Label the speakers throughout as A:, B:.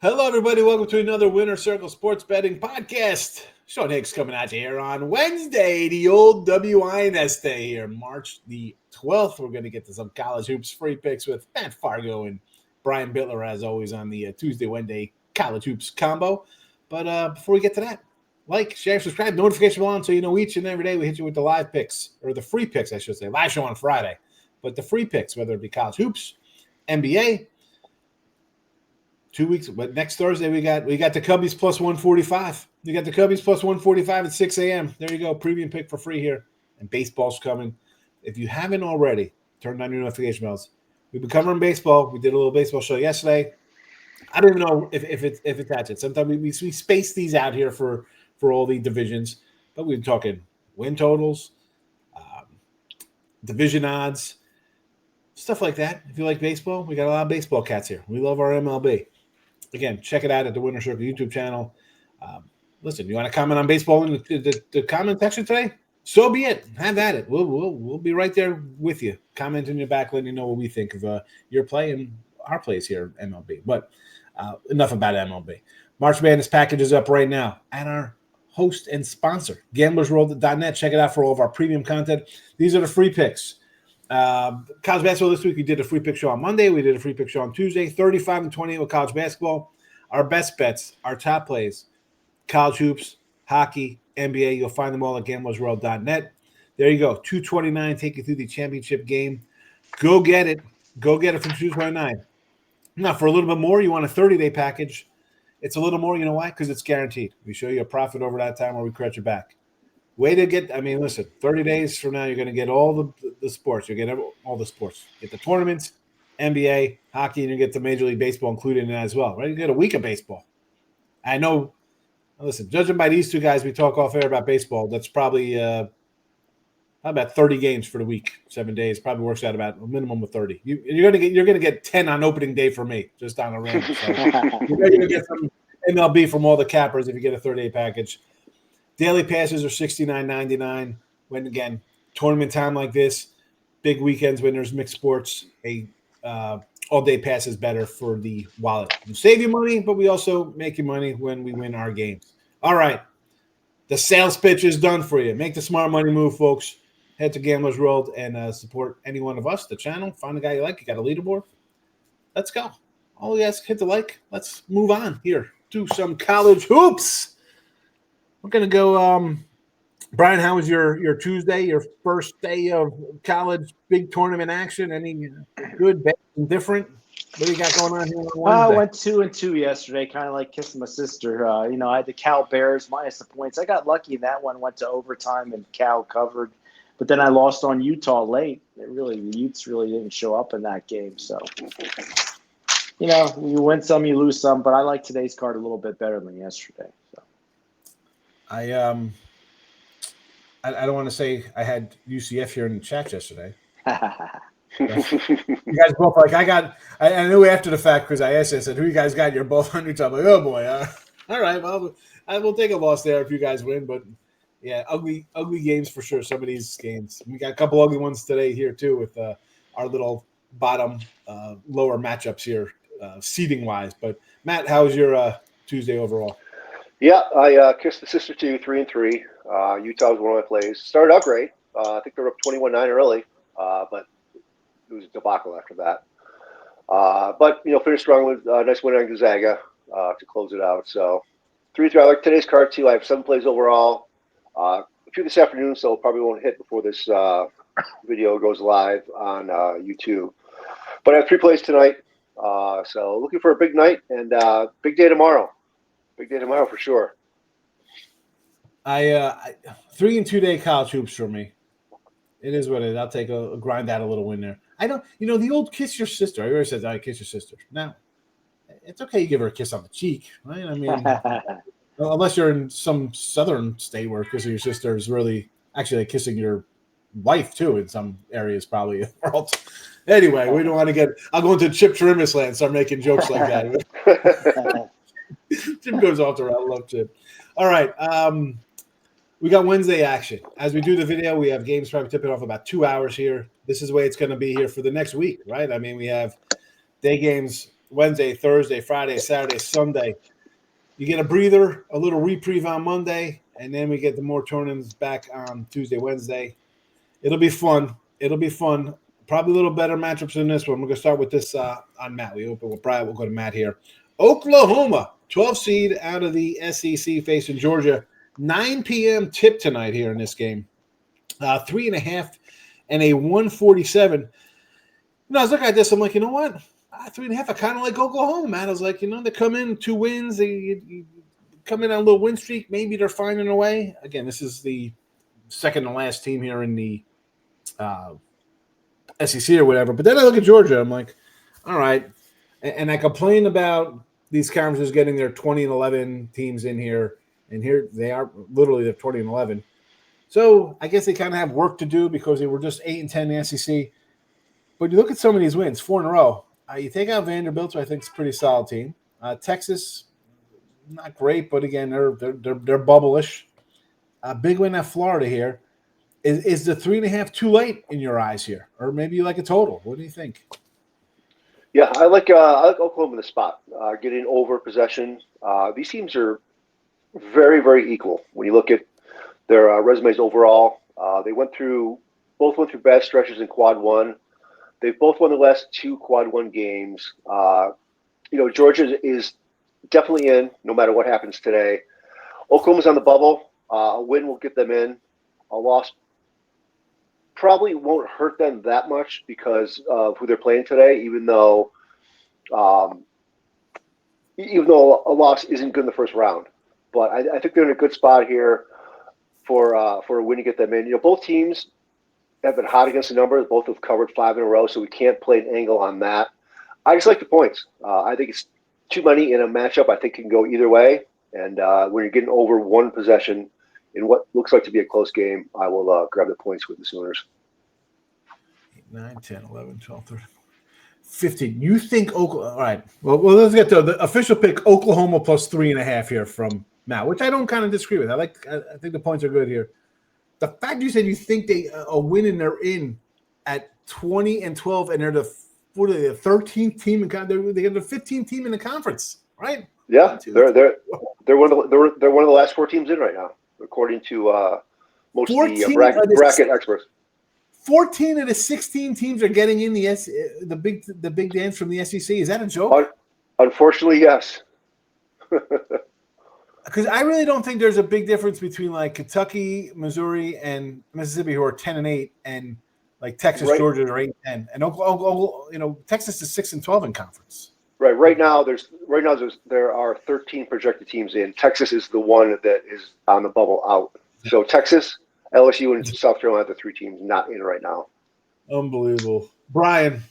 A: Hello, everybody. Welcome to another Winner Circle Sports Betting Podcast. Sean Higgs coming at you here on Wednesday, the old WINS day here, March the 12th. We're going to get to some college hoops free picks with Matt Fargo and Brian Bitler, as always, on the Tuesday, Wednesday college hoops combo. But before we get to that, like, share, subscribe, notification bell on so you know each and every day we hit you with the live picks, or the free picks, I should say. Live show on Friday, but the free picks, whether it be college hoops, NBA. 2 weeks, but next Thursday we got the Cubbies plus 145. We got the Cubbies plus 145 at 6 a.m. There you go, premium pick for free here. And baseball's coming. If you haven't already, turn on your notification bells. We've been covering baseball. We did a little baseball show yesterday. I don't even know if it's that's it. Sometimes we space these out here for all the divisions, but we're talking win totals, division odds, stuff like that. If you like baseball, we got a lot of baseball cats here. We love our MLB. Again, check it out at the Winner Circle YouTube channel. Listen, you want to comment on baseball in the comment section today? So be it. Have at it. We'll be right there with you. Comment in your back, letting you know what we think of your play and our plays here at MLB. But enough about MLB. March Madness package is up right now at our host and sponsor, gamblersworld.net. Check it out for all of our premium content. These are the free picks. College basketball this week, we did a free pick show on Monday. We did a free pick show on Tuesday. 35 and 28 with college basketball. Our best bets, our top plays, college hoops, hockey, NBA. You'll find them all at gamblersworld.net. There you go. 229, take you through the championship game. Go get it. Go get it from 229. Now, for a little bit more, you want a 30-day package. It's a little more. You know why? Because it's guaranteed. We show you a profit over that time or we credit you back. Way to get, listen, 30 days from now, you're going to get all the sports. You'll get all the sports. Get the tournaments, NBA, hockey, and you get the Major League Baseball included in that as well, right? You get a week of baseball. I know, listen, judging by these two guys, we talk off air about baseball. That's probably about 30 games for the week, 7 days. Probably works out about a minimum of 30. You're going to get 10 on opening day for me, just on a random. So you're going to get some MLB from all the cappers if you get a 30-day package. Daily passes are $69.99. When, again, tournament time like this, big weekends when there's mixed sports, all-day pass is better for the wallet. We save you money, but we also make you money when we win our games. All right. The sales pitch is done for you. Make the smart money move, folks. Head to Gamblers World and support any one of us, the channel. Find a guy you like. You got a leaderboard. Let's go. All you guys hit the like. Let's move on here to some college hoops. We're going to go, Brian, how was your Tuesday, your first day of college big tournament action? Any good, bad, indifferent? What do you got going on here on Wednesday?
B: I went 2-2 yesterday, kind of like kissing my sister. I had the Cal Bears minus the points. I got lucky in that one, went to overtime, and Cal covered. But then I lost on Utah late. The Utes really didn't show up in that game. So, you win some, you lose some. But I like today's card a little bit better than yesterday. So.
A: I don't want to say I had UCF here in the chat yesterday. You guys both I knew after the fact because I asked, I said, who you guys got? You're both on each other. I'm like, oh boy. All right. Well, I will take a loss there if you guys win, but yeah, ugly games for sure. Some of these games. We got a couple ugly ones today here too with our little bottom lower matchups here, seeding wise. But Matt, how was your Tuesday overall?
C: Yeah, I kissed the sister too, 3-3. Utah was one of my plays. Started out great. I think they were up 21-9 early, but it was a debacle after that. But finished strong with a nice win on Gonzaga to close it out. So 3-3. I like today's card too. I have 7 plays overall. A few this afternoon, so probably won't hit before this video goes live on YouTube. But I have 3 plays tonight. So looking for a big night and big day tomorrow. Big day tomorrow for sure.
A: I 3 and 2 day college hoops for me. It is what it is. I'll take a grind out a little win there. I don't, the old kiss your sister. I always said, I kiss your sister. Now, it's okay you give her a kiss on the cheek, right? I mean, unless you're in some southern state where kissing your sister is really actually like kissing your wife too in some areas probably. Anyway, we don't want to get. I'll go into Chip Chirimus land and start making jokes like that. Chip goes off the route. I love Chip. All right. We got Wednesday action. As we do the video, we have games probably tipping off about 2 hours here. This is the way it's going to be here for the next week, right? I mean, we have day games Wednesday, Thursday, Friday, Saturday, Sunday. You get a breather, a little reprieve on Monday, and then we get the more tournaments back on Tuesday, Wednesday. It'll be fun. Probably a little better matchups than this one. We're going to start with this on Matt. We'll go to Matt here. Oklahoma, 12 seed out of the SEC facing Georgia. 9 p.m. tip tonight here in this game. 3.5 and a 147. I was looking at this. I'm like, you know what? 3.5. I kind of like Oklahoma, man. I was like, they come in 2 wins. They come in on a little win streak. Maybe they're finding a way. Again, this is the second to last team here in the SEC or whatever. But then I look at Georgia. I'm like, all right. And I complain about these conferences getting their 20 and 11 teams in here. And here they are, literally they're 20 and 11. So I guess they kind of have work to do because they were just 8 and 10 in the SEC. But you look at some of these wins, 4 in a row. You take out Vanderbilt, who I think is a pretty solid team. Texas, not great, but again, they're bubble-ish. Big win at Florida here. Is the 3.5 too late in your eyes here, or maybe you like a total? What do you think?
C: Yeah, I like Oklahoma in the spot, getting over possession. These teams are very, very equal when you look at their resumes overall. They both went through bad stretches in Quad 1. They've both won the last 2 Quad 1 games. Georgia is definitely in no matter what happens today. Oklahoma's on the bubble. A win will get them in. A loss probably won't hurt them that much because of who they're playing today, even though a loss isn't good in the first round. But I think they're in a good spot here for a win to get them in. Both teams have been hot against the number. Both have covered 5 in a row, so we can't play an angle on that. I just like the points. I think it's too many in a matchup. I think it can go either way. And when you're getting over 1 possession in what looks like to be a close game, I will grab the points with the Sooners.
A: 8, 9, 10, 11, 12, 13, 15. You think Oklahoma – all right. Well, let's get to the official pick, Oklahoma plus 3.5 here from Matt, which I don't kind of disagree with. I think the points are good here. The fact you said you think they a win and they're in at 20 and 12 and they're the 13th team in they're the 15th team in the conference, right?
C: Yeah, they're one of the last 4 teams in right now, according to most of the bracket experts.
A: 14 of the 16 teams are getting in the big dance from the SEC. Is that a joke?
C: Unfortunately, yes.
A: Because I really don't think there's a big difference between like Kentucky, Missouri, and Mississippi, who are 10 and 8, and like Texas, right. Georgia are 8 and 10, and Oklahoma, Texas is 6 and 12 in conference. Right.
C: Right now there are 13 projected teams in. Texas is the one that is on the bubble out. So Texas, LSU, and South Carolina are the 3 teams not in right now.
A: Unbelievable, Brian.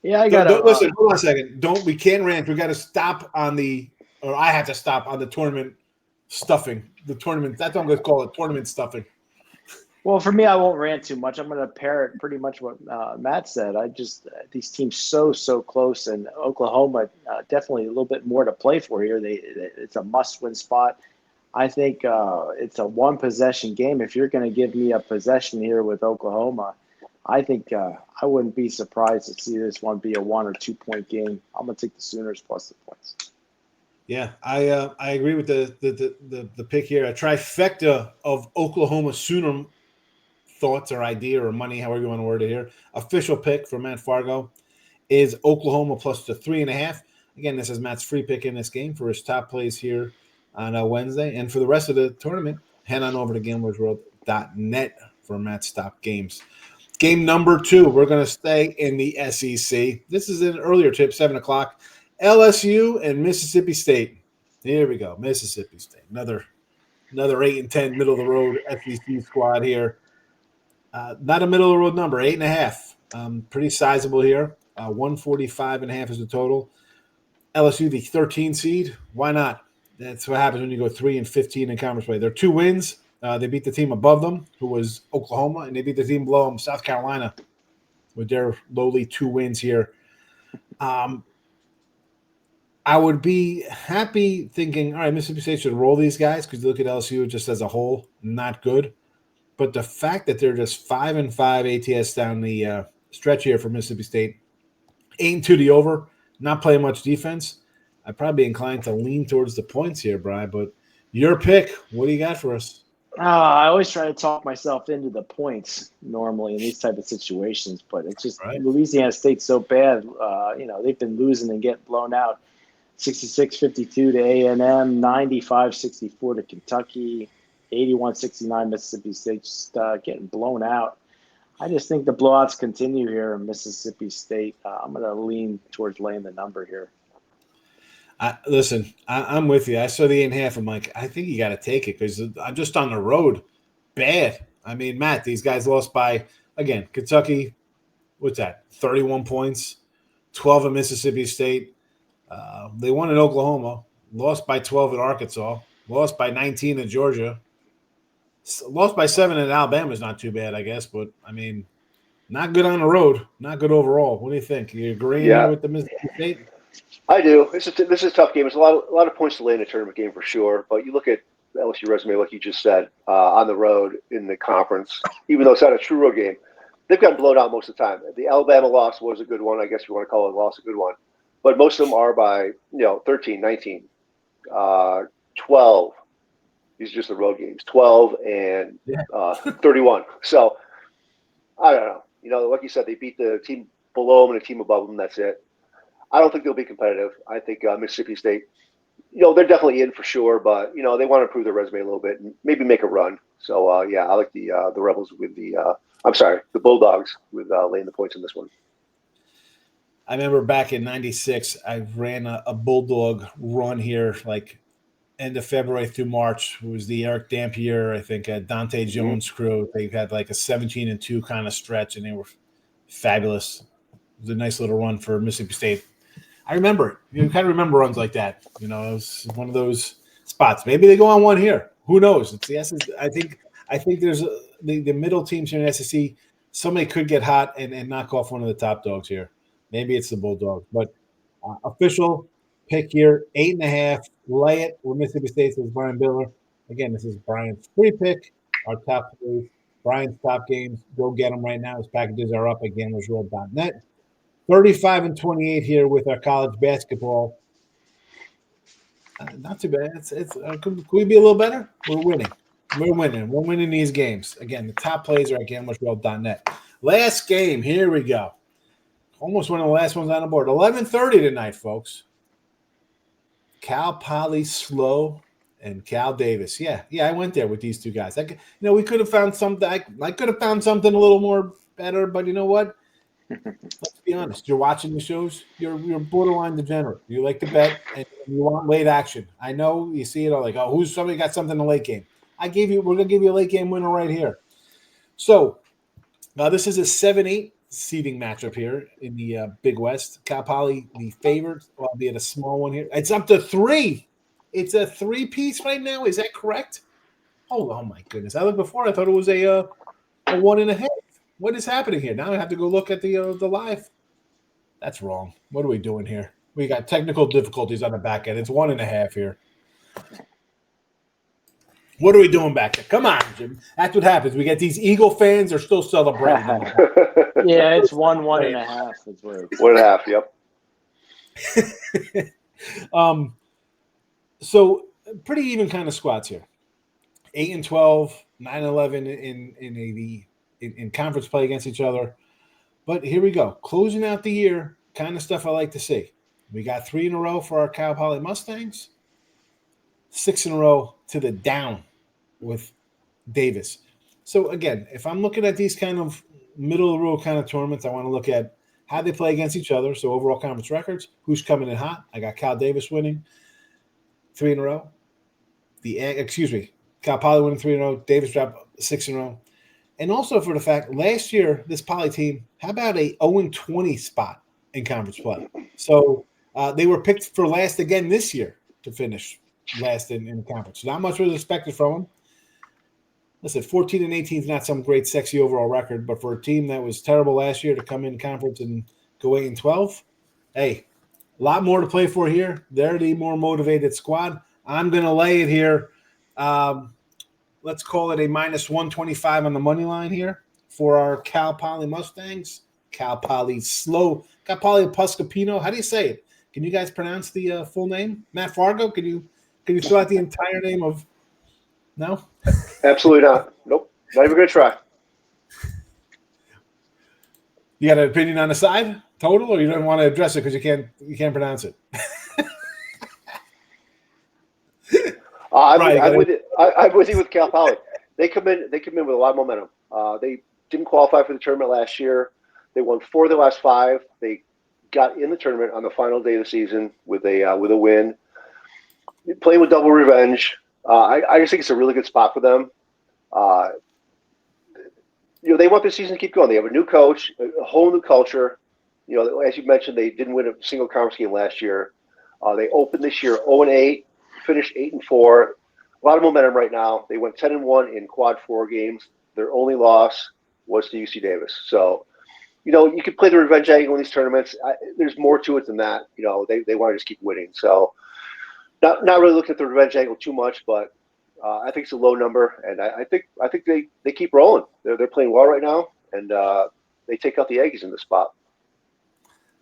B: Yeah, I got to
A: listen. Hold on a second. We can't rant. We got to stop on or I have to stop on the tournament stuffing. The tournament. That's what I'm going to call it. Tournament stuffing.
B: Well, for me, I won't rant too much. I'm going to parrot pretty much what Matt said. These teams so close, and Oklahoma definitely a little bit more to play for here. It's a must-win spot. I think it's a 1 possession game. If you're going to give me a possession here with Oklahoma, I think I wouldn't be surprised to see this one be a 1 or 2 point game. I'm going to take the Sooners plus the points.
A: Yeah, I agree with the pick here. A trifecta of Oklahoma Sooner thoughts or idea or money, however you want to word it here. Official pick for Matt Fargo is Oklahoma plus the 3.5. Again, this is Matt's free pick in this game for his top plays here on Wednesday. And for the rest of the tournament, head on over to gamblersworld.net for Matt's top games. Game number 2, we're going to stay in the SEC. This is an earlier tip, 7 o'clock. LSU and Mississippi State. Here we go, Mississippi State. Another 8 and 10 middle of the road SEC squad here. Not a middle of the road number, 8.5. Pretty sizable here. 145.5 is the total. LSU, the 13 seed. Why not? That's what happens when you go 3 and 15 in conference play. They're 2 wins. They beat the team above them, who was Oklahoma, and they beat the team below them, South Carolina, with their lowly 2 wins here. I would be happy thinking, all right, Mississippi State should roll these guys because you look at LSU just as a whole, not good. But the fact that they're just 5 and 5 ATS down the stretch here for Mississippi State, 8 and 2 the over, not playing much defense. I'd probably be inclined to lean towards the points here, Brian. But your pick. What do you got for us?
B: I always try to talk myself into the points normally in these type of situations, but it's just
A: Right.
B: Louisiana State's so bad. They've been losing and getting blown out. 66-52 to A&M, 95-64 to Kentucky, 81-69 Mississippi State, just getting blown out. I just think the blowouts continue here in Mississippi State. I'm going to lean towards laying the number here.
A: I'm with you. I saw the 8.5. I'm like, I think you got to take it because I'm just on the road. Bad. I mean, Matt, these guys lost by, again, Kentucky, what's that, 31 points, 12 at Mississippi State. They won in Oklahoma, lost by 12 at Arkansas, lost by 19 at Georgia, lost by 7 at Alabama is not too bad, I guess. But, I mean, not good on the road, not good overall. What do you think? You agreeing here with the Mississippi State?
C: I do. This is a tough game. It's a lot of points to lay in a tournament game for sure. But you look at the LSU resume, like you just said, on the road in the conference, even though it's not a true road game, they've gotten blown out most of the time. The Alabama loss was a good one. I guess you want to call it a loss a good one. But most of them are by 13, 19, 12. These are just the road games, 12 and 31. So I don't know. Like you said, they beat the team below them and a team above them. That's it. I don't think they'll be competitive. I think Mississippi State, they're definitely in for sure, but they want to improve their resume a little bit and maybe make a run. So I like the Rebels with the Bulldogs with laying the points in this one.
A: I remember back in '96, I ran a Bulldog run here, like end of February through March. It was the Eric Dampier, I think, Dante Jones crew. They had like a 17-2 kind of stretch, and they were fabulous. It was a nice little run for Mississippi State. I remember it. You kind of remember runs like that. It was one of those spots. Maybe they go on one here. Who knows? It's the SEC. I think there's the middle teams here in SEC. Somebody could get hot and knock off one of the top dogs here. Maybe it's the Bulldogs. But official pick here, 8.5. Lay it where Mississippi State says Brian Bitler. Again, this is Brian's free pick. Our top plays. Brian's top games. Go get them right now. His packages are up at gamblersworld.net. 35-28 here with our college basketball. Not too bad. Could we be a little better? We're winning. We're winning these games. Again, the top plays are at gamblersworld.net. Last game. Here we go. Almost one of the last ones on the board. 11:30 tonight, folks. Cal Poly Slow and Cal Davis. Yeah, I went there with these two guys. We could have found something. I could have found something a little more better, but you know what? Let's be honest. You're watching the shows. You're borderline degenerate. You like to bet and you want late action. I know you see it all like, somebody got something in the late game. We're gonna give you a late game winner right here. So now this is a 7-8 seeding matchup here in the Big West. Cal Poly, the favorite, albeit a small one here. It's up to 3. It's a 3-piece right now. Is that correct? Oh my goodness! I looked before. I thought it was a 1.5. What is happening here? Now I have to go look at the live. That's wrong. What are we doing here? We got technical difficulties on the back end. It's 1.5 here. What are we doing back there? Come on, Jim. That's what happens. We get these Eagle fans are still celebrating.
B: Yeah, it's 1.5. That's what it's
C: 1.5. Yep.
A: So pretty even kind of squats here. 8-12, 9-11 in conference play against each other. But here we go. Closing out the year, kind of stuff I like to see. We got 3 in a row for our Cal Poly Mustangs. 6 in a row to the down with Davis. So, again, if I'm looking at these kind of middle-of-the-road kind of tournaments, I want to look at how they play against each other. So, overall conference records, who's coming in hot. I got Cal Davis winning 3 in a row. Cal Poly winning 3 in a row. Davis dropped 6 in a row. And also for the fact, last year, this Poly team, how about a 0-20 spot in conference play? So they were picked for last again this year to finish last in conference. So not much was expected from them. Listen, 14-18 is not some great, sexy overall record, but for a team that was terrible last year to come in conference and go 8-12, hey, a lot more to play for here. They're the more motivated squad. I'm going to lay it here. Let's call it a -125 on the money line here for our Cal Poly Mustangs. Cal Poly Slow. Cal Poly Puscapino. How do you say it? Can you guys pronounce the full name? Matt Fargo, can you fill out the entire name of? No?
C: Absolutely not. Nope. Not even going to try.
A: You got an opinion on the side total, or you don't want to address it because you can't pronounce it?
C: I'm with you with Cal Poly. They come in with a lot of momentum. They didn't qualify for the tournament last year. They won 4 of their last 5. They got in the tournament on the final day of the season with a win. Playing with double revenge. I just think it's a really good spot for them. They want this season to keep going. They have a new coach, a whole new culture. As you mentioned, they didn't win a single conference game last year. They opened this year 0-8, finished 8-4. A lot of momentum right now. They went 10-1 in quad 4 games. Their only loss was to UC Davis. So, you could play the revenge angle in these tournaments. There's more to it than that. They want to just keep winning. So, not really looking at the revenge angle too much, but I think it's a low number, and I think they keep rolling. They're playing well right now, and they take out the Aggies in the spot.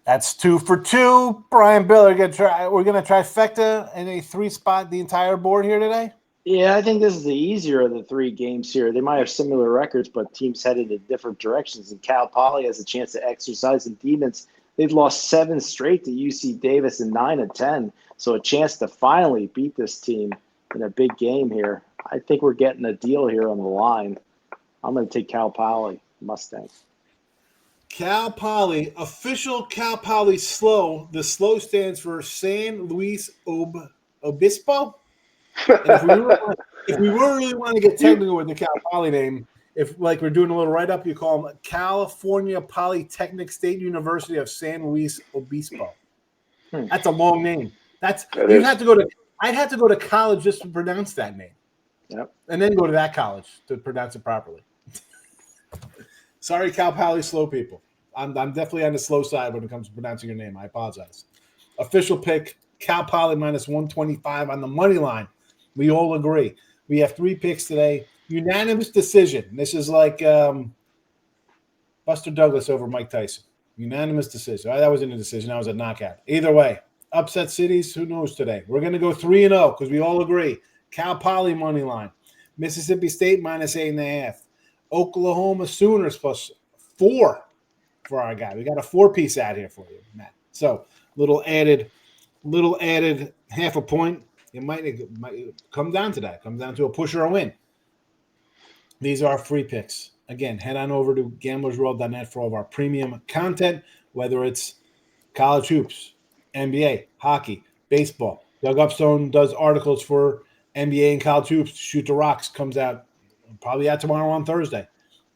A: That's 2 for 2. Brian Bitler, we're gonna trifecta in a 3-spot the entire board here today.
B: Yeah, I think this is the easier of the 3 games here. They might have similar records, but teams headed in different directions. And Cal Poly has a chance to exercise the demons. They've lost 7 straight to UC Davis and 9-10. So a chance to finally beat this team in a big game here. I think we're getting a deal here on the line. I'm going to take Cal Poly Mustangs.
A: Cal Poly, official Cal Poly SLO. The SLO stands for San Luis Obispo. And if we really want to get technical with the Cal Poly name, if like we're doing a little write-up, you call them California Polytechnic State University of San Luis Obispo. That's a long name. I'd have to go to college just to pronounce that name.
B: Yep.
A: And then go to that college to pronounce it properly. Sorry, Cal Poly SLO people. I'm definitely on the slow side when it comes to pronouncing your name. I apologize. Official pick, Cal Poly -125 on the money line. We all agree. We have 3 picks today. Unanimous decision. This is like Buster Douglas over Mike Tyson. Unanimous decision. That wasn't a decision. That was a knockout. Either way, upset cities, who knows today? We're going to go 3-0 because we all agree. Cal Poly money line. Mississippi State -8.5. Oklahoma Sooners +4 for our guy. We got a 4-piece out here for you, Matt. So little added half a point. It might come down to that. Come down to a push or a win. These are our free picks. Again, head on over to gamblersworld.net for all of our premium content, whether it's college hoops, NBA, hockey, baseball. Doug Upstone does articles for NBA and college hoops. Shoot the Rocks comes out probably out tomorrow on Thursday.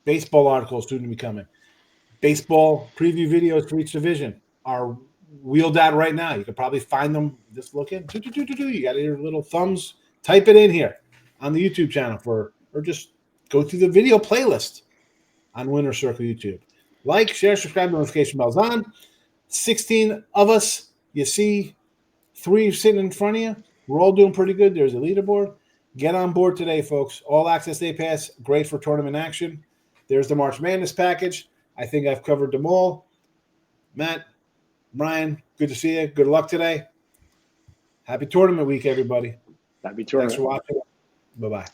A: Baseball articles soon to be coming. Baseball preview videos for each division are wheeled out right now. You can probably find them. Just look in. You got your little thumbs. Type it in here on the YouTube channel or just go through the video playlist on Winner's Circle YouTube. Like, share, subscribe, notification bells on. 16 of us. You see 3 sitting in front of you. We're all doing pretty good. There's a leaderboard. Get on board today, folks. All Access Day Pass, great for tournament action. There's the March Madness package. I think I've covered them all. Matt, Brian, good to see you. Good luck today. Happy tournament week, everybody.
B: Happy tournament.
A: Thanks for watching. Bye-bye.